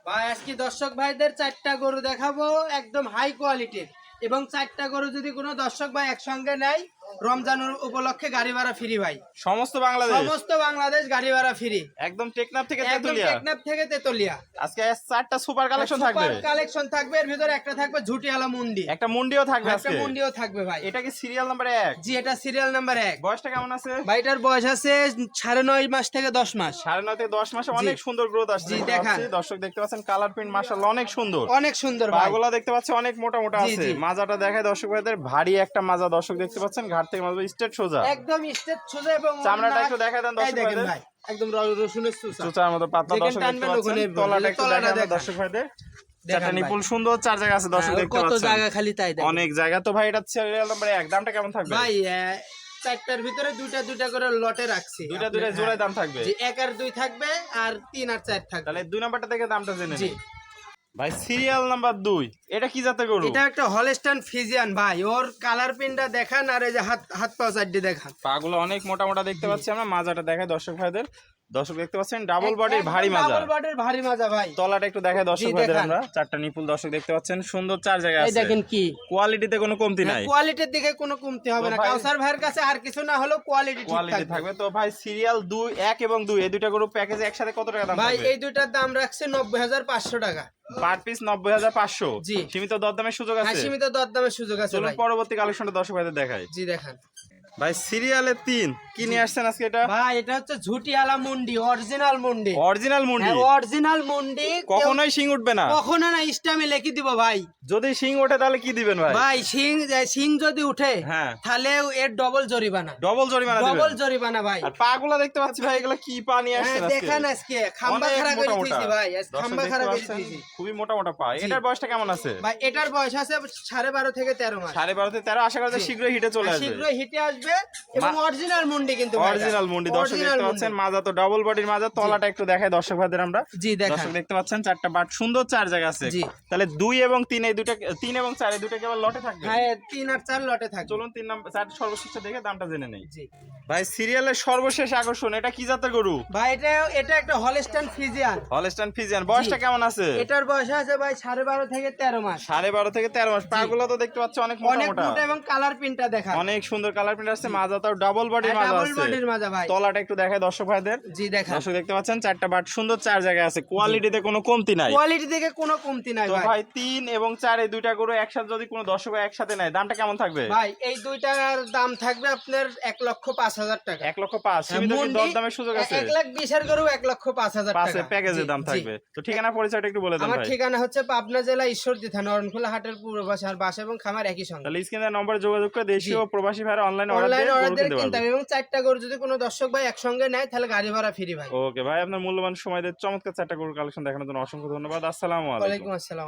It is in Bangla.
ভাই আজকে দর্শক ভাইদের 4টা গরু দেখাবো একদম হাই কোয়ালিটির, এবং 4টা গরু যদি কোনো দর্শক ভাই একসঙ্গে নেয় রমজান উপলক্ষে গাড়ি ভাড়া ফ্রি ভাই। সমস্ত বাংলাদেশ গাড়ি ভাড়া ফ্রি, একদম টেকনাফ থেকে একদম টেকনাফ থেকে তেতুলিয়া। আজকে 4টা সুপার কালেকশন থাকবে। কালেকশন থাকবে, এর ভিতরে একটা থাকবে ঝুটিয়ালা মুন্ডি, একটা মুন্ডিও থাকবে আজকে। একটা মুন্ডিও থাকবে ভাই। এটা কি সিরিয়াল নাম্বার 1? জি, এটা সিরিয়াল নাম্বার 1। বয়সটা কেমন আছে? ভাই এটার বয়স আছে 9.5 মাস থেকে 10 মাস। 9.5 থেকে 10 মাসে অনেক সুন্দর গ্রোথ আসছে। জি দেখান, দর্শক দেখতে পাচ্ছেন কালার প্রিন্ট মাশাআল্লাহ অনেক সুন্দর, অনেক সুন্দর ভাই। পাগুলা দেখতে পাচ্ছেন অনেক মোটা মোটা আছে। মাজাটা দেখায় দর্শক ভাইদের, ভারী একটা মাজা দর্শক দেখতে পাচ্ছেন, ঘাট থেকে মাজা স্ট্রেট সোজা, একদম স্ট্রেট সোজা। এবং চামড়াটা একটু দেখায় দেন দর্শক ভাইদের, ভাই একদম রসুনের চুচার মতো পাতলা দর্শক দেখতে পাচ্ছেন। তলাটা একটু দেখায় দর্শক ভাইদের, চারটা নিপুল সুন্দর, 4 জায়গা আছে দর্শক দেখতে পাচ্ছেন। কত জায়গা খালি তাই দেখেন, অনেক জায়গা। তো ভাই এটা সিরিয়াল নাম্বার 1, দামটা কেমন থাকবে ভাই? 4টার ভিতরে দুইটা করে লটে রাখছি, দুইটা জোড়ায় দাম থাকবে। জি, 1 আর 2 থাকবে, আর 3 আর 4 থাকবে। তাহলে 2 নাম্বারটা থেকে দামটা জেনে জি নিন ভাই। সিরিয়াল নাম্বার 2, এটা কি জাতের গরু? এটা একটা হলস্টাইন ফ্রিজিয়ান ভাই। ওর কালার প্রিন্টটা দেখান, আর এই যে হাত পা সাইডে দেখান। পাগুলো অনেক মোটা মোটা দেখতে পাচ্ছি আমরা। মাজাটা দেখায় দর্শক ভাইদের, দর্শক দেখতে পাচ্ছেন ডাবল বডির ভারী মাজা, ডাবল বডির ভারী মাজা ভাই। তলাটা একটু দেখায় দর্শক ভাইদের আমরা। 4টা নিপুল দর্শক দেখতে পাচ্ছেন, সুন্দর 4 জায়গা আছে। এই দেখেন কি কোয়ালিটিতে কোনো কমতি নাই, কোয়ালিটির দিকে কোনো কমতি হবে না। কাউসার ভাইয়ের কাছে আর কিছু না হলেও কোয়ালিটি ঠিক থাকবে। তো ভাই সিরিয়াল 1 এবং 2 এই দুইটা গরু প্যাকেজে একসাথে কত টাকা দাম ভাই? থাকবে? এই দুইটার দাম রাখছে 90,500 টাকা পার পিস। 90,500। জি, সীমিত দরদামের সুযোগ আছে। সীমিত দরদামের সুযোগ আছে। চলুন পরবর্তী কালেকশনটা দর্শক ভাইদের দেখাই। জি দেখান ভাই সিরিয়ালে 3 কি নিয়ে আসছেন আজকে? এটা ভাই এটা হচ্ছে ঝুটিয়ালা মুন্ডি, অরিজিনাল মুন্ডি। অরিজিনাল মুন্ডি, অরিজিনাল মুন্ডি। কখনোই শিং উঠবে না, কখনো না। স্টামে লিখে দিব ভাই। যদি শিং ওঠে তাহলে কি দিবেন ভাই? ভাই শিং যদি উঠে তাহলে এর ডবল জরিমানা। ডবল জরিমানা ভাই। আর পাগুলা দেখতে পাচ্ছি ভাই, এগুলা কি পা নিয়ে আসছেন আজকে? দেখেন আজকে খাম্বা খাড়া করে দিয়েছি ভাই, খাম্বা খাড়া করে দিয়েছি। খুবই মোটা মোটা পা। এটার বয়সটা কেমন আছে ভাই? এটার বয়স আছে 12.5 থেকে 13 মাস। 12.5 থেকে 13। আশা করি শীঘ্রই হিটে চলে আসবে। শীঘ্রই হিটে আসবে, এবং অরিজিনাল মুন্ডি কিন্তু ভাই। অরিজিনাল মুন্ডি দর্শক দেখতে পাচ্ছেন। মাজা তো ডাবল বডির মাজা, তলাটা একটু দেখায় দর্শক ভাইদের আমরা। জি দেখেন, দর্শক দেখতে পাচ্ছেন 4টা বাট সুন্দর, 4 জায়গা আছে। তাহলে 2 এবং 3 এই দুটো, 3 এবং 4 এই দুটো কেবল লটে থাকবে। হ্যাঁ 3 আর 4 লটে থাকবে। চলুন 3 নাম্বার 4 সর্বশেষ দেখে দামটা জেনে নেই। জি ভাই সিরিয়ালের সর্বশেষ আকর্ষণ, এটা কি জাতের গরু ভাই? এটা একটা হলস্টাইন ফ্রিজিয়ান। Holstein Friesian. বয়সটা কেমন আছে? এটার বয়স আছে ভাই 12.5 থেকে 13 মাস। 12.5 থেকে 13 মাস। পাগুলো তো দেখতে পাচ্ছ অনেক মোটা মোটা, এবং কালার প্রিন্টটা দেখা অনেক সুন্দর কালার প্রিন্ট আছে। মাজাটাও ডাবল বডির মাজা আছে। ডাবল বডির মাজা ভাই। তলাটা একটু দেখায় দর্শক ভাইদের। জি দেখেন, দর্শক দেখতে পাচ্ছেন 4টা বাট সুন্দর, 4 জায়গা আছে। কোয়ালিটিতে কোনো কমতি নাই, কোয়ালিটি থেকে কোনো কমতি নাই তো ভাই 3 এবং 4 এই দুইটা গরু একসাথে যদি কোনো দর্শক একসাথে নেয় দামটা কেমন থাকবে ভাই? এই দুইটার দাম থাকবে আপনার 1,05,000 টাকা। 1,05,000। সীমিত কি দরদামের সুযোগ আছে? 1,20,000 এর গরু 1,05,000 টাকা পাশে প্যাকেজের দাম থাকবে। তো ঠিকানা পরিচয়টা একটু বলে দেন ভাই। আমার ঠিকানা হচ্ছে পাবনা জেলা ঈশ্বরদী থানা অরণখোলা হাটের পূর্ব পাশে, আর বাসা এবং খামার একই সঙ্গে। তাহলে স্ক্রিনের নম্বরে যোগাযোগ করে দেশীয় ও প্রবাসী ভাইরা অনলাইনে অর্ডার দিয়ে কিনতে পারবে। এবং 4টা গরু যদি কোনো দর্শক ভাই একসঙ্গে নেয় তাহলে গাড়ি ভাড়া ফ্রি ভাই। ওকে ভাই, আপনার মূল্যবান সময় দিয়ে চমৎকার 4টা গরুর কালেকশন দেখানোর জন্য অসংখ্য ধন্যবাদ। আসসালামু আলাইকুম। ওয়ালাইকুম আসসালাম।